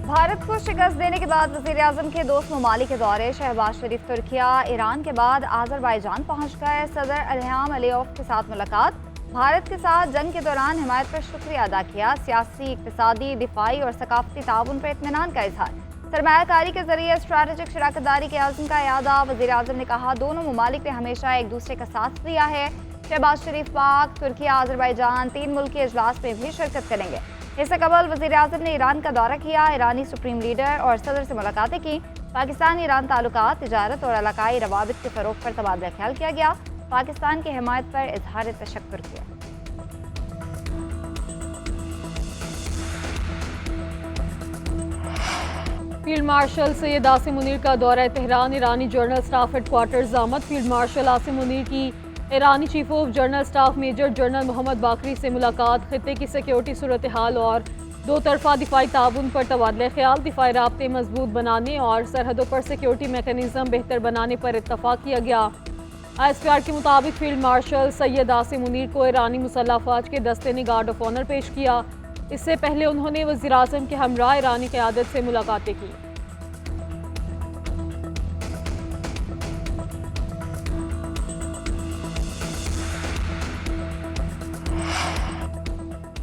भारत को शिकस्त देने के बाद वज़ीर-ए-आज़म के दोस्त ममालिक के दौरे। शहबाज शरीफ तुर्किया, ईरान के बाद आज़रबाईजान पहुंच गए। सदर इल्हाम अलियव के साथ मुलाकात। भारत के साथ जंग के दौरान हिमायत पर शुक्रिया अदा किया। सियासी, इक़्तिसादी, दिफाई और सकाफती ताउन पर इत्मीनान का इजहार। सरमायाकारी के जरिए स्ट्रैटेजिक शराकतदारी के आज़म का यादा। वज़ीर-ए-आज़म ने कहा, दोनों ममालिक ने हमेशा एक दूसरे का साथ दिया है। शहबाज शरीफ पाक, तुर्किया, आज़रबाईजान 3 मुल्की इजलास में भी शिरकत करेंगे। इससे कबल वज़ीर-ए-आज़म ने ईरान का दौरा किया। ईरानी सुप्रीम लीडर और सदर से मुलाकातें की। पाकिस्तान ईरान ताल्लुकात, तिजारत और इलाकाई रवाबित के फ़रोग़ पर तबादला ख्याल किया गया। पाकिस्तान की हिमायत पर इजहार तशक्कुर किया। फील्ड मार्शल सैयद आसिम मुनीर का दौरा तेहरान। ईरानी जनरल स्टाफ हेडक्वार्टर्स आमद। फील्ड मार्शल आसिम मुनीर की ईरानी chief of general staff major general Mohammad Bagheri से मुलाकात। खित्ते की सिक्योरिटी सूरत हाल और दो तरफा दिफाई ताउन पर तबादला ख्याल। दिफाई राब्ते मजबूत बनाने और सरहदों पर सिक्योरिटी मैकेनिज्म बेहतर बनाने पर इत्तफाक किया गया। ISPR के मुताबिक फील्ड मार्शल सैयद आसिम मुनीर को ईरानी मुसल्लह अफवाज के दस्ते ने गार्ड ऑफ ऑनर पेश किया। इससे पहले उन्होंने वज़ीर-ए-आज़म के हमरा ईरानी क़यादत से मुलाकातें की।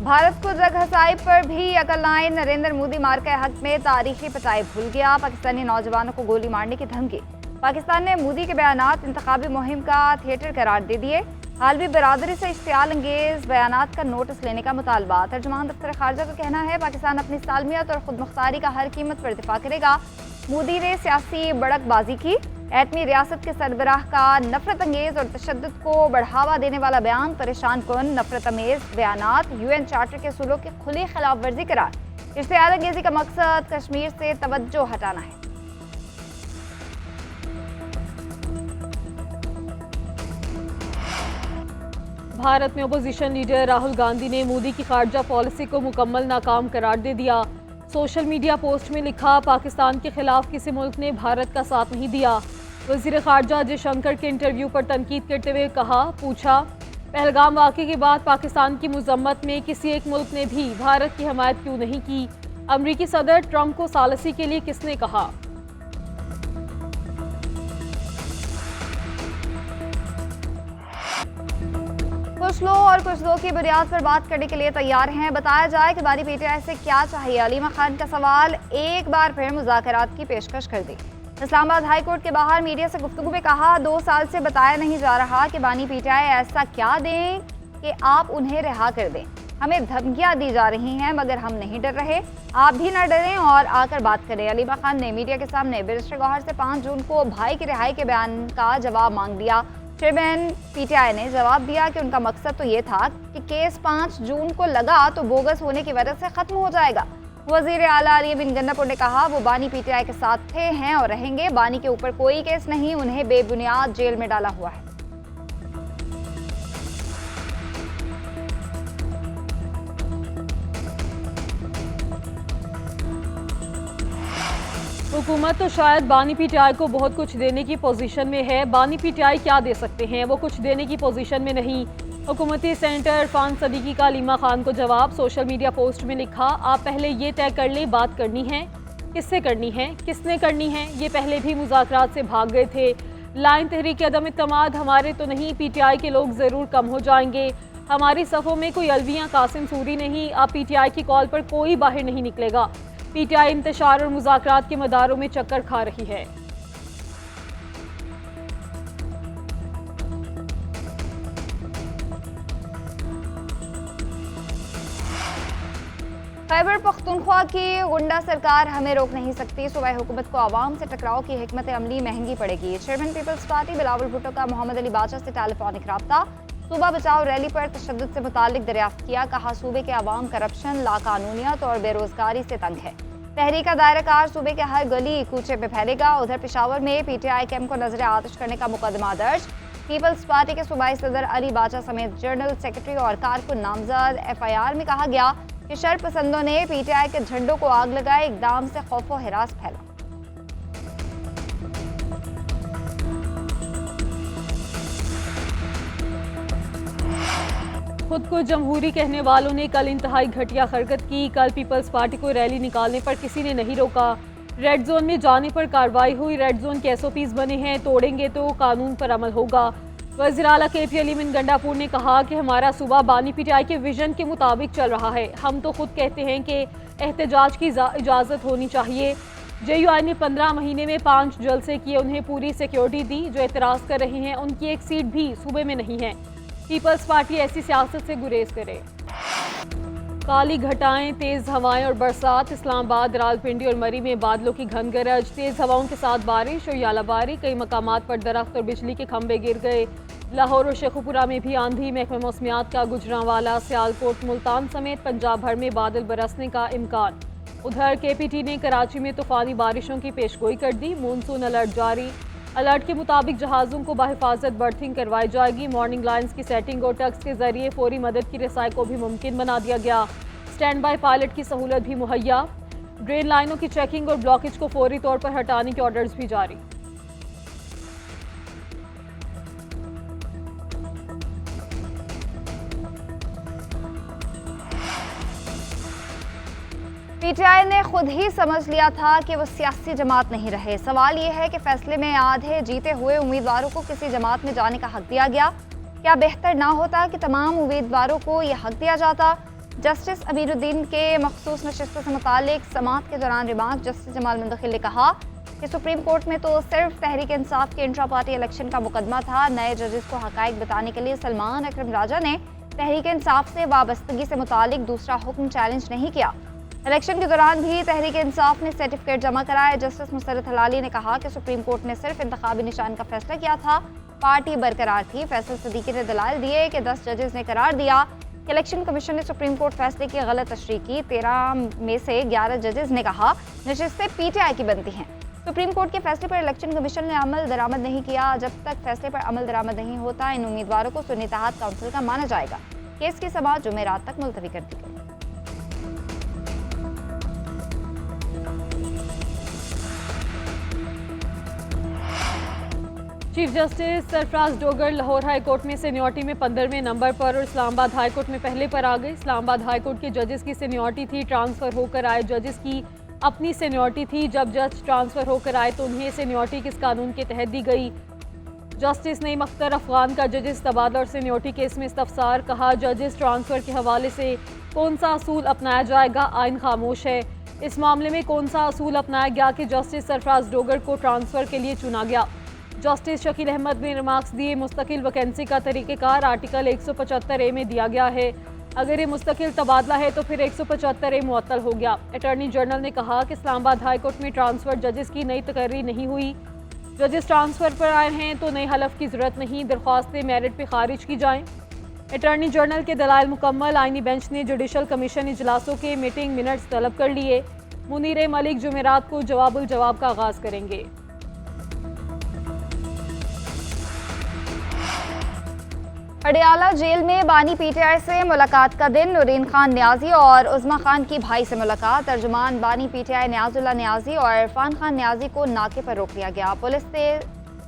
भारत को जग हसाई पर भी अकल नाए। नरेंद्र मोदी मार्का हक में तारीखी पिटाई भूल गया। पाकिस्तानी नौजवानों को गोली मारने की धमकी। पाकिस्तान ने मोदी के बयानात इंतखाबी मुहिम का थिएटर करार दे दिए। आलमी बरादरी से इश्तियाल अंगेज बयानात का नोटिस लेने का मुतालबा। तर्जुमान दफ्तर खारजा का कहना है, पाकिस्तान अपनी सालमियत और खुद मुख्तारी का हर कीमत पर दिफा करेगा। मोदी ने सियासी बड़कबाजी की। एटमी रियासत के सरबराह का नफरत अंगेज और तशद्दुद को बढ़ावा देने वाला बयान परेशान कुन। नफरत अमेज बयानात UN चार्टर के असूलों की खुली खिलाफ वर्जी करार। इश्तियाल अंगेजी का मकसद कश्मीर से तवज्जो हटाना है। भारत में अपोजिशन लीडर राहुल गांधी ने मोदी की खारजा पॉलिसी को मुकम्मल नाकाम करार दे दिया। सोशल मीडिया पोस्ट में लिखा, पाकिस्तान के खिलाफ किसी मुल्क ने भारत का साथ नहीं दिया। वज़ीर खारजा जयशंकर के इंटरव्यू पर तनकीद करते हुए पूछा, पहलगाम वाक़े के बाद पाकिस्तान की मज़म्मत में किसी एक मुल्क ने भी भारत की हमायत क्यों नहीं की? अमरीकी सदर ट्रंप को सालसी के लिए किसने कहा? कुछ लोग और कुछ लोग की बुनियाद पर बात करने के लिए तैयार हैं। बताया जाए कि बानी PTI से क्या चाहिए। अलीमा खान का सवाल, एक बार फिर मुज़ाकरात की पेशकश कर दी। इस्लामाबाद हाई कोर्ट के बाहर मीडिया से गुफ्तगू में कहा, 2 साल से बताया नहीं जा रहा कि बानी PTI ऐसा क्या दें कि आप उन्हें रिहा कर दें। हमें धमकियां दी जा रही हैं मगर हम नहीं डर रहे। आप भी ना डरें और आकर बात करें। अलीमा खान ने मीडिया के सामने बैरिस्टर गौहर से 5 जून को भाई की रिहाई के बयान का जवाब मांग लिया। चेयरमैन PTI ने जवाब दिया कि उनका मकसद तो ये था कि केस 5 जून को लगा तो बोगस होने की वजह से ख़त्म हो जाएगा। वज़ीर आला अली बिन गन्नापुर ने कहा, वो बानी PTI के साथ थे, हैं और रहेंगे। बानी के ऊपर कोई केस नहीं, उन्हें बेबुनियाद जेल में डाला हुआ है। हुकूमत तो शायद बानी PTI को बहुत कुछ देने की पोजीशन में है। बानी PTI क्या दे सकते हैं? वो कुछ देने की पोजीशन में नहीं। हुकूमती सेनेटर इरफान सदीकी का अलीमा खान को जवाब। सोशल मीडिया पोस्ट में लिखा, आप पहले ये तय कर लें बात करनी है, किससे करनी है, किसने करनी है। ये पहले भी मुज़ाकरात से भाग गए थे। लाइन तहरीक अदम इत्तेमाद हमारे तो नहीं, PTI के लोग ज़रूर कम हो जाएंगे। हमारी सफ़ों में कोई अलवियाँ कासिम सूरी नहीं। अब PTI की कॉल पर कोई बाहर नहीं निकलेगा। PTI इंतशार और मुज़ाकरात के मदारों में चक्कर खा रही है। खैबर पख्तूनख्वा की गुंडा सरकार हमें रोक नहीं सकती। सूबाई हुकूमत को आवाम से टकराव की हिकमत अमली महंगी पड़ेगी। Chairman peoples party Bilawal Bhutto का मोहम्मद अली बाचा से टेलीफोनिक रब्ता। सूबा बचाओ रैली पर तशद्दुद से मुतालिक दरियाफ्त किया। कहा, सूबे के अवाम करप्शन, लाकानूनियत और बेरोजगारी से तंग है। तहरीक का दायरा कार सूबे के हर गली कूचे में फैलेगा। उधर पेशावर में PTI कैंप को नजर आतिश करने का मुकदमा दर्ज। पीपल्स पार्टी के सूबाई सदर अली बाचा समेत जनरल सेक्रेटरी और कारकुन नामजद। FIR में कहा गया कि शर पसंदों ने PTI के झंडों को आग लगाए। इकदाम से खौफो हिरास फैला। खुद को जमहूरी कहने वालों ने कल इंतहाई घटिया हरकत की। कल पीपल्स पार्टी को रैली निकालने पर किसी ने नहीं रोका। रेड जोन में जाने पर कार्रवाई हुई। रेड जोन के SOPs बने हैं, तोड़ेंगे तो कानून पर अमल होगा। वज़ीर आला KP अली मीन गंडापुर ने कहा कि हमारा सूबा बानी PTI के विजन के मुताबिक चल रहा है। हम तो खुद कहते हैं कि एहतजाज की इजाज़त होनी चाहिए। JUI ने 15 महीने में 5 जलसे किए, उन्हें पूरी सिक्योरिटी दी। जो एतराज़ कर रहे हैं उनकी एक सीट भी सूबे में नहीं है। पीपल्स पार्टी ऐसी सियासत से गुरेज करे। काली घटाएं, तेज़ हवाएं और बरसात। इस्लामाबाद, रावलपिंडी और मरी में बादलों की घन गरज, तेज़ हवाओं के साथ बारिश और यालाबारी। कई मकामात पर दरख्त और बिजली के खंभे गिर गए। लाहौर और शेखुपुरा में भी आंधी। महकमा मौसमियात का गुजरांवाला, सियालकोट, मुल्तान समेत पंजाब भर में बादल बरसने का इम्कान। उधर KPT ने कराची में तूफ़ानी बारिशों की पेशगोई कर दी। मानसून अलर्ट जारी। अलर्ट के मुताबिक जहाज़ों को बाहिफाजत बर्थिंग करवाई जाएगी। मॉर्निंग लाइन्स की सेटिंग और टग्स के जरिए फौरी मदद की रसाई को भी मुमकिन बना दिया गया। स्टैंड बाई पायलट की सहूलत भी मुहैया। ड्रेन लाइनों की चेकिंग और ब्लॉकेज को फौरी तौर पर हटाने के ऑर्डर्स भी जारी। PTI ने खुद ही समझ लिया था कि वो सियासी जमात नहीं रहे। सवाल ये है कि फैसले में आधे जीते हुए उम्मीदवारों को किसी जमात में जाने का हक दिया गया। क्या बेहतर ना होता कि तमाम उम्मीदवारों को यह हक दिया जाता? जस्टिस अमीरुद्दीन के मखसूस नशिस्त से मुतालिक समाअत के दौरान रिमार्क जस्टिस जमाल मुंतखिल ने कहा कि सुप्रीम कोर्ट में तो सिर्फ तहरीक इंसाफ के इंट्रा पार्टी इलेक्शन का मुकदमा था। नए जजेस को हकायक बताने के लिए सलमान अकरम राजा ने तहरीक इंसाफ से वाबस्तगी से मुतालिक दूसरा हुक्म चैलेंज नहीं किया। इलेक्शन के दौरान भी तहरीक इंसाफ ने सर्टिफिकेट जमा कराए। जस्टिस मुसरत हलाली ने कहा कि सुप्रीम कोर्ट ने सिर्फ इंतखाबी निशान का फैसला किया था, पार्टी बरकरार थी। फैसल सदीकी ने दलाल दिए कि 10 जजेस ने करार दिया कि इलेक्शन कमीशन ने सुप्रीम कोर्ट फैसले की गलत तशरीह की। 13 में से 11 जजेस ने कहा नशिस्तें PTI की बनती हैं। सुप्रीम कोर्ट के फैसले पर इलेक्शन कमीशन ने अमल दरामद नहीं किया। जब तक फैसले पर अमल दरामद नहीं होता इन उम्मीदवारों को सुन्नी इत्तेहाद काउंसिल का माना जाएगा। केस की समाअत जुमेरात तक मुलतवी कर दी गई। Chief justice Sarfaraz Dogar Lahore high court में सीनियरिटी में 15वें नंबर पर और इस्लामाबाद हाई कोर्ट में पहले पर आ गए। इस्लामाबाद हाई कोर्ट के जजेस की सीनियरिटी थी, ट्रांसफ़र होकर आए जजेस की अपनी सीनियरिटी थी। जब जज ट्रांसफ़र होकर आए तो उन्हें सीनियरिटी किस कानून के तहत दी गई? जस्टिस नईम अख्तर अफगान का जजेस तबादला और सीनियरिटी केस में इस्तफसार। कहा जजेस ट्रांसफ़र के हवाले से कौन सा असूल अपनाया जाएगा, आइन खामोश है। इस मामले में कौन सा असूल अपनाया गया कि जस्टिस सरफराज डोगर को ट्रांसफ़र के लिए चुना गया? जस्टिस शकील अहमद ने रिमार्क्स दिए। मुस्तकिल वैकेंसी का तरीक़ेकार आर्टिकल 175A में दिया गया है। अगर ये मुस्तकिल तबादला है तो फिर 175A मुअत्तल हो गया। अटॉर्नी जनरल ने कहा कि इस्लामाबाद हाई कोर्ट में ट्रांसफ़र जजेस की नई तकर्री नहीं हुई। जजेस ट्रांसफ़र पर आए हैं तो नई हलफ की ज़रूरत नहीं, दरख्वास्तें मेरिट पे खारिज की जाएँ। अटॉर्नी जनरल के दलाइल मुकम्मल। आइनी बेंच ने जुडिशल कमीशन इजलासों के मीटिंग मिनट्स तलब कर लिए। मुनीर मलिक जुमेरात को जवाबुल जवाब का आगाज़ करेंगे। अडियाला जेल में बानी PTI से मुलाकात का दिन। नूरीन खान न्याजी और उज़मा खान की भाई से मुलाकात। तर्जुमान बानी PTI न्याजुल्लाह न्याजी और इरफान खान न्याजी को नाके पर रोक लिया गया। पुलिस से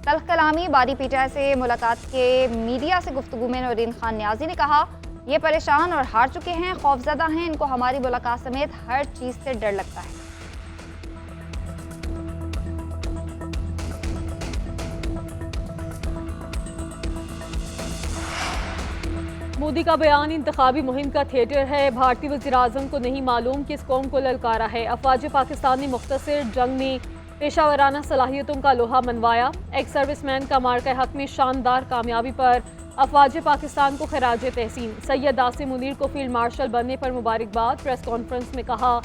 तल्ख कलामी। बानी PTI से मुलाकात के मीडिया से गुफ्तगू में नूरीन खान न्याजी ने कहा ये परेशान और हार चुके हैं, खौफजदा हैं, इनको हमारी मुलाकात समेत हर चीज़ से डर लगता है। मोदी का बयान इंतखाबी मुहिम का थिएटर है। भारतीय वज़ीर-ए-आज़म को नहीं मालूम किस कौम को ललकारा है। अफवाज पाकिस्तान ने मुख्तसर जंग में पेशावराना सलाहियतों का लोहा मनवाया। एक्स सर्विसमैन का मार्का हक में शानदार कामयाबी पर अफवाज पाकिस्तान को खराज तहसीन। सैयद आसिम मुनीर को फील्ड मार्शल बनने पर मुबारकबाद। प्रेस कॉन्फ्रेंस में कहा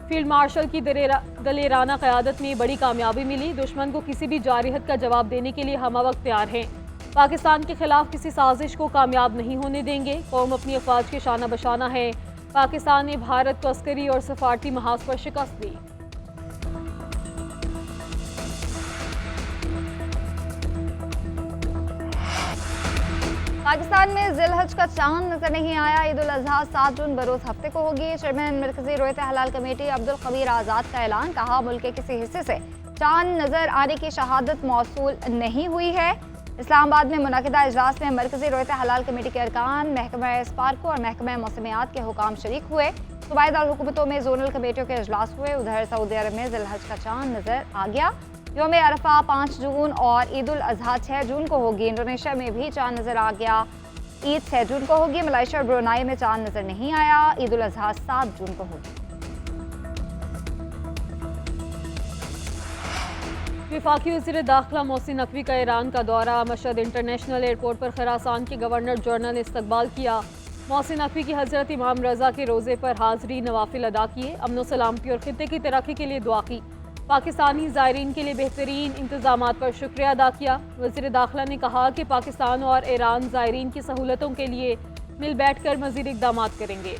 फील्ड मार्शल की दलेराना क़यादत में बड़ी कामयाबी मिली। दुश्मन को किसी भी जारिहत का जवाब देने के लिए हम वक्त तैयार हैं। पाकिस्तान के खिलाफ किसी साजिश को कामयाब नहीं होने देंगे। कौम अपनी अफवाज के शाना बशाना है। पाकिस्तान ने भारत को अस्करी और सफारती महाज पर शिकस्त दी। पाकिस्तान में जिलहज का चांद नजर नहीं आया। ईद उल अजहा 7 जून बरोज हफ्ते को होगी। चेयरमैन मरकजी रोयत हलाल कमेटी अब्दुल खबीर आज़ाद का ऐलान। कहा मुल्क के किसी हिस्से से चांद नजर आने की शहादत मौसूल नहीं हुई है। इस्लामाबाद में मुनक़िदा इजलास में मरकज़ी रोयत हलाल कमेटी के अरकान, महकमा स्पार्को और महकमा मौसमियात के हुकाम शरीक हुए। सूबाई हुकूमतों में जोनल कमेटियों के इजलास हुए। उधर सऊदी अरब में ज़िलहज का चांद नजर आ गया। यौम अरफा 5 जून और ईद उल अजहा 6 जून को होगी। इंडोनेशिया में भी चांद नजर आ गया। ईद 6 जून को होगी। मलेशिया और ब्रुनाई में चांद नजर नहीं आया। ईद उल अजहा 7 जून को होगी। वफाकी वज़ीर दाखिला मोहसिन नकवी का ईरान का दौरा। मशहद इंटरनेशनल एयरपोर्ट पर खरासान के गवर्नर जनरल ने इस्तकबाल किया। मोहसिन नकवी की हज़रत इमाम रज़ा के रोज़े पर हाज़री, नवाफिल अदा किए। अमन व सलामती और खित्ते की तरक्की के लिए दुआ की। पाकिस्तानी ज़ायरीन के लिए बेहतरीन इंतज़ामात पर शुक्रिया अदा किया। वज़ीर दाखिला ने कहा कि पाकिस्तान और ईरान ज़ायरीन की सहूलतों के लिए मिल बैठ कर मज़ीद इक़दाम करेंगे।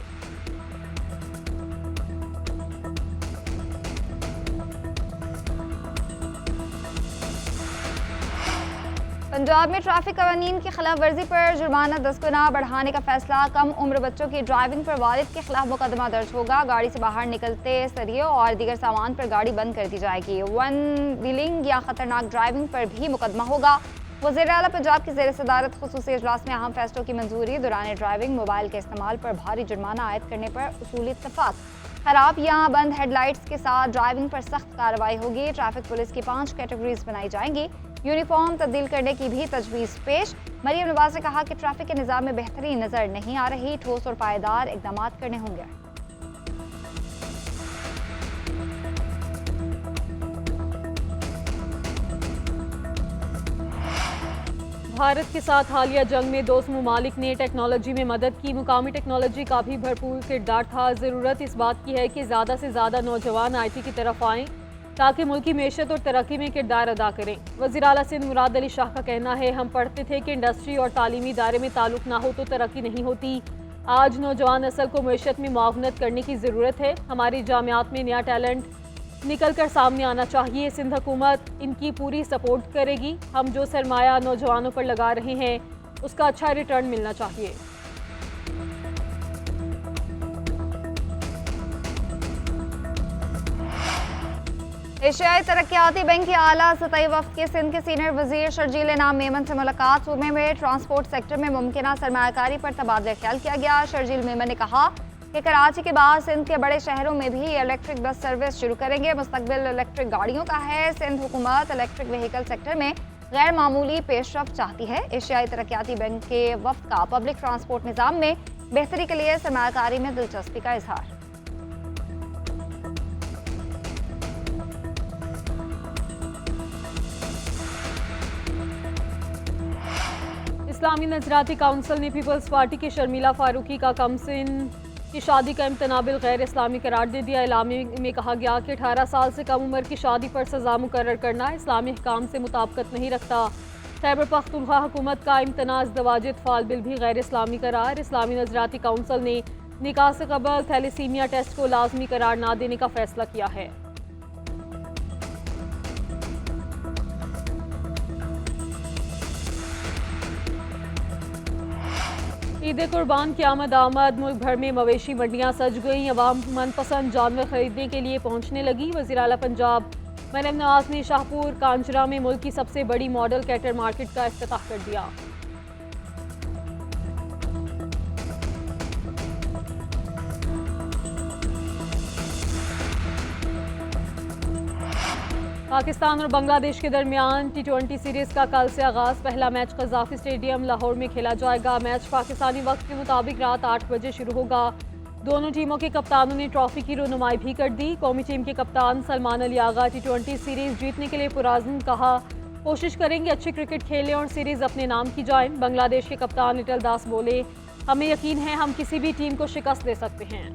पंजाब में ट्रैफिक कवानीन की खिलाफ वर्जी पर जुर्माना 10 गुना बढ़ाने का फैसला। कम उम्र बच्चों की ड्राइविंग पर वालिद के खिलाफ मुकदमा दर्ज होगा। गाड़ी से बाहर निकलते सरियों और दीगर सामान पर गाड़ी बंद कर दी जाएगी। वन व्हीलिंग या खतरनाक ड्राइविंग पर भी मुकदमा होगा। वज़ीर आला पंजाब की ज़ेर सदारत खुसूसी इजलास में अहम फैसलों की मंजूरी। दौरान ड्राइविंग मोबाइल के इस्तेमाल पर भारी जुर्माना आयद करने पर उसूली इत्तफाक। खराब या बंद हेडलाइट्स के साथ ड्राइविंग पर सख्त कार्रवाई होगी। ट्रैफिक पुलिस की 5 कैटेगरीज बनाई जाएंगी। यूनिफॉर्म तब्दील करने की भी तजवीज़ पेश। मरियम नवाज ने कहा कि ट्रैफिक के निज़ाम में बेहतरी नज़र नहीं आ रही। ठोस और पायदार इक़दाम करने होंगे। भारत के साथ हालिया जंग में दोस्त ममालिक ने टेक्नोलॉजी में मदद की। मुकामी टेक्नोलॉजी का भी भरपूर किरदार था। ज़रूरत इस बात की है कि ज़्यादा से ज़्यादा नौजवान IT की तरफ आएँ ताकि मुल्क की मैशत और तरक्की में किरदार अदा करें। वज़ीर आला सिंध मुराद अली शाह का कहना है, हम पढ़ते थे कि इंडस्ट्री और तालीमी इदारे में ताल्लुक़ ना हो तो तरक्की नहीं होती। आज नौजवान नस्ल को मैशत में मुआवनत करने की ज़रूरत है। हमारी जामियात में नया टैलेंट निकल कर सामने आना चाहिए। सिंध हुकूमत इनकी पूरी सपोर्ट करेगी। हम जो सरमाया नौजवानों पर लगा रहे हैं उसका अच्छा रिटर्न मिलना चाहिए। एशियाई तरक्याती बैंक के आला सतही वफ़द के सिंध के सीनियर वजीर शर्जील इनाम मेमन से मुलाकात। सूबे में ट्रांसपोर्ट सेक्टर में मुमकिन सरमायाकारी पर तबादला ख्याल किया गया। शर्जील मेमन ने कहा कि कराची के बाद सिंध के बड़े शहरों में भी इलेक्ट्रिक बस सर्विस शुरू करेंगे। मुस्तकबिल इलेक्ट्रिक गाड़ियों का है। सिंध हुकूमत इलेक्ट्रिक व्हीकल सेक्टर में गैर मामूली पेशरफ्त चाहती है। एशियाई तरक्याती बैंक के वफ़द का पब्लिक ट्रांसपोर्ट निज़ाम में बेहतरी के लिए सरमायाकारी में दिलचस्पी का इजहार। इस्लामी नजराती काउंसिल ने पीपल्स पार्टी की शर्मिला फारूकी का कमसिन की शादी का इम्तना बिल गैर इस्लामी करार दे दिया। इलामी में कहा गया कि 18 साल से कम उम्र की शादी पर सजा मुकर्रर करना इस्लामी अहकाम से मुताबिकत नहीं रखता। खैबर पख्तूनख्वा हुकूमत का इम्तना इज़्दवाज इत्फाल बिल भी गैर इस्लामी करार। इस्लामी नजराती काउंसिल ने निकाह से कबल थैलेसीमिया टेस्ट को लाजमी करार ना देने का फैसला किया है। ईद कुर्बान की आमद मुल्क भर में मवेशी मंडियाँ सज गईं। अवाम मनपसंद जानवर खरीदने के लिए पहुँचने लगी। वज़ीर आला पंजाब मरियम नवाज ने शाहपुर कांजरा में मुल्क की सबसे बड़ी मॉडल कैटर मार्केट का इफ्तिताह कर दिया। पाकिस्तान और बांग्लादेश के दरमियान T20 सीरीज़ का कल से आगाज़। पहला मैच कज़ाफ़ी स्टेडियम लाहौर में खेला जाएगा। मैच पाकिस्तानी वक्त के मुताबिक रात 8 बजे शुरू होगा। दोनों टीमों के कप्तानों ने ट्रॉफी की रोनुमाई भी कर दी। कौमी टीम के कप्तान सलमान अली आगा T20 सीरीज़ जीतने के लिए पुराज़्म कहा, कोशिश करेंगे अच्छी क्रिकेट खेलें और सीरीज़ अपने नाम की जाए। बांग्लादेश के कप्तान लिटल दास बोले, हमें यकीन है हम किसी भी टीम को शिकस्त दे सकते हैं।